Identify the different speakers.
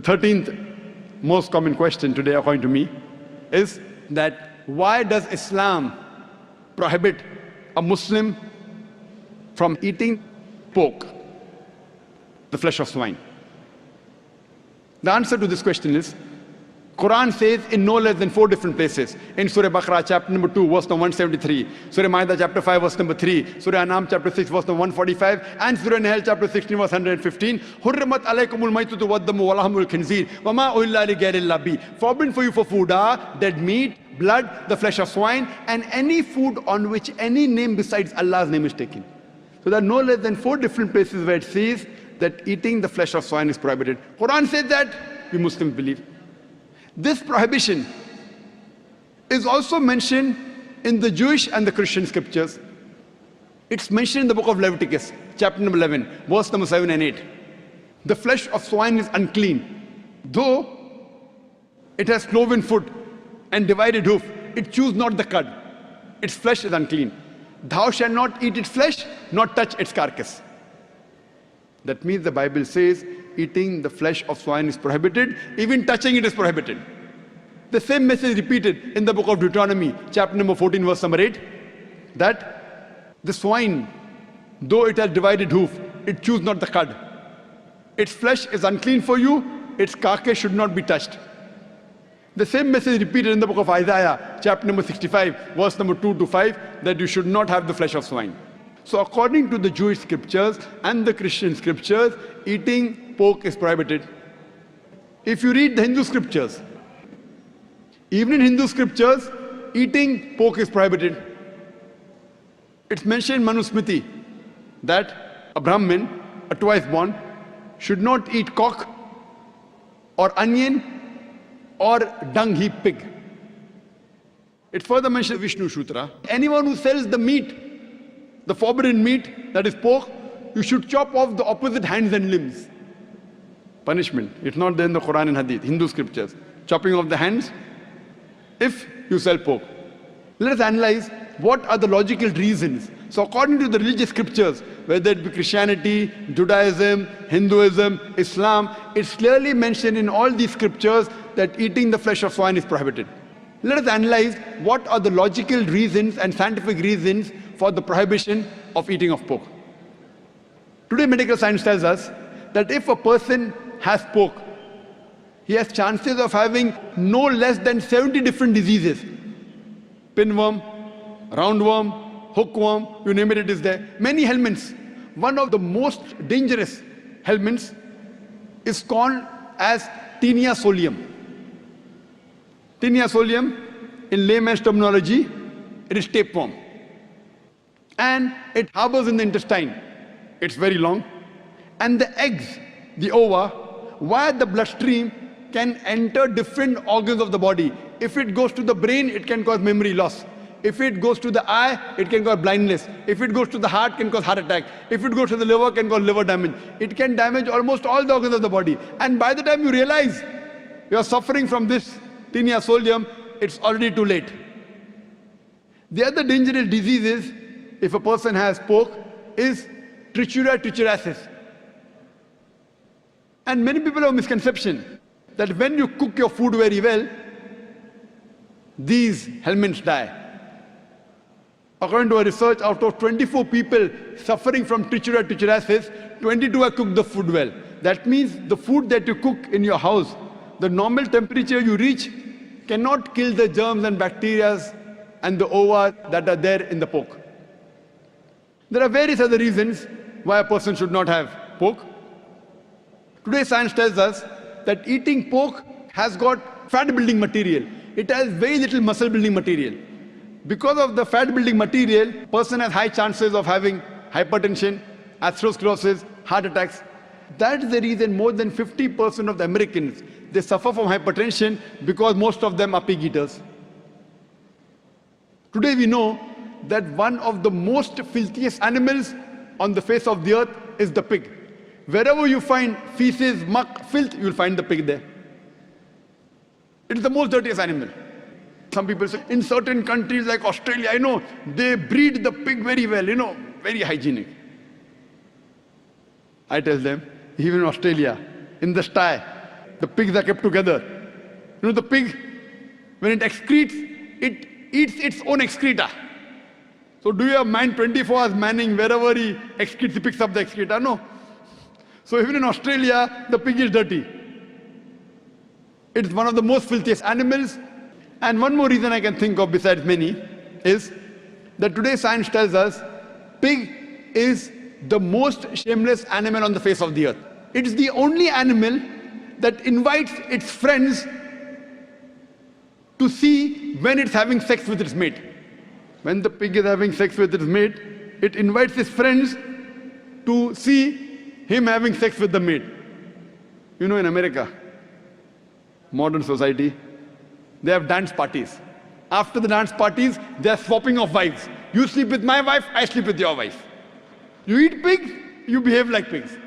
Speaker 1: 13th most common question today, according to me, is that why does Islam prohibit a Muslim from eating pork, the flesh of swine? The answer to this question is, Quran says in no less than 4 different places. In Surah Al-Baqarah chapter number 2, verse number 173. Surah Ma'idah chapter 5, verse number 3. Surah An-Nahl chapter 6, verse number 145. And Surah An-Nahl chapter 16, verse 115. Hurrimat alaykumul maytutu waddamu walahmul khinzir. Wama uhilla li ghayrillah bi. Forbidden for you for food are dead meat, blood, the flesh of swine, and any food on which any name besides Allah's name is taken. So there are no less than 4 different places where it says that eating the flesh of swine is prohibited. Quran says that, we Muslims believe. This prohibition is also mentioned in the Jewish and the Christian scriptures. It's mentioned in the book of Leviticus, chapter number 11, verse number 7 and 8. The flesh of swine is unclean. Though it has cloven foot and divided hoof, it chews not the cud. Its flesh is unclean. Thou shalt not eat its flesh, nor touch its carcass. That means the Bible says eating the flesh of swine is prohibited, even touching it is prohibited. The same message repeated in the book of Deuteronomy, chapter number 14, verse number 8, that the swine, though it has divided hoof, it chews not the cud. Its flesh is unclean for you, its carcass should not be touched. The same message repeated in the book of Isaiah, chapter number 65, verse number 2 to 5, that you should not have the flesh of swine. So according to the Jewish scriptures and the Christian scriptures, eating pork is prohibited. If you read the Hindu scriptures, even in Hindu scriptures, eating pork is prohibited. It's mentioned in Manusmriti that a Brahmin, a twice born, should not eat cock or onion or dung heap pig. It's further mentioned in Vishnu Sutra. Anyone who sells the meat, the forbidden meat, that is pork, you should chop off the opposite hands and limbs. Punishment. It's not there in the Quran and Hadith, Hindu scriptures. Chopping off the hands if you sell pork. Let us analyze what are the logical reasons. So according to the religious scriptures, whether it be Christianity, Judaism, Hinduism, Islam, it's clearly mentioned in all these scriptures that eating the flesh of swine is prohibited. Let us analyze what are the logical reasons and scientific reasons for the prohibition of eating of pork. Today medical science tells us that if a person has pork, he has chances of having no less than 70 different diseases. Pinworm, roundworm, hookworm, you name it, it is there. Many helminths. One of the most dangerous helminths is called as Taenia solium. Taenia solium, in layman's terminology, it is tapeworm. And it harbors in the intestine. It's very long. And the eggs, the ova, via the bloodstream can enter different organs of the body. If it goes to the brain, it can cause memory loss. If it goes to the eye, it can cause blindness. If it goes to the heart, it can cause heart attack. If it goes to the liver, it can cause liver damage. It can damage almost all the organs of the body. And by the time you realize you are suffering from this Taenia solium, it's already too late. The other dangerous diseases, if a person has pork, is Trichuria trichuriasis. And many people have a misconception that when you cook your food very well, these helminths die. According to a research, out of 24 people suffering from Trichuria trichuriasis, 22 have cooked the food well. That means the food that you cook in your house, the normal temperature you reach cannot kill the germs and bacteria and the ova that are there in the pork. There are various other reasons why a person should not have pork. Today science tells us that eating pork has got fat building material. It has very little muscle building material. Because of the fat building material, person has high chances of having hypertension, atherosclerosis, heart attacks. That is the reason more than 50% of the Americans, they suffer from hypertension because most of them are pig eaters. Today we know that one of the most filthiest animals on the face of the earth is the pig. Wherever you find feces, muck, filth, you will find the pig there. It is the most dirtiest animal. Some people say, in certain countries like Australia, I know, they breed the pig very well, very hygienic. I tell them, even in Australia, in the sty, The pigs are kept together. You know, the pig, when it excretes, it eats its own excreta. So do you have man 24 hours manning wherever he excretes, he picks up the excreta? No. So even in Australia, the pig is dirty. It's one of the most filthiest animals. And one more reason I can think of besides many is that today science tells us pig is the most shameless animal on the face of the earth. It is the only animal that invites its friends to see when it's having sex with its mate. When the pig is having sex with its mate, it invites its friends to see him having sex with the mate. You know, in America, modern society, they have dance parties. After the dance parties, they are swapping of wives. You sleep with my wife, I sleep with your wife. You eat pig, you behave like pigs.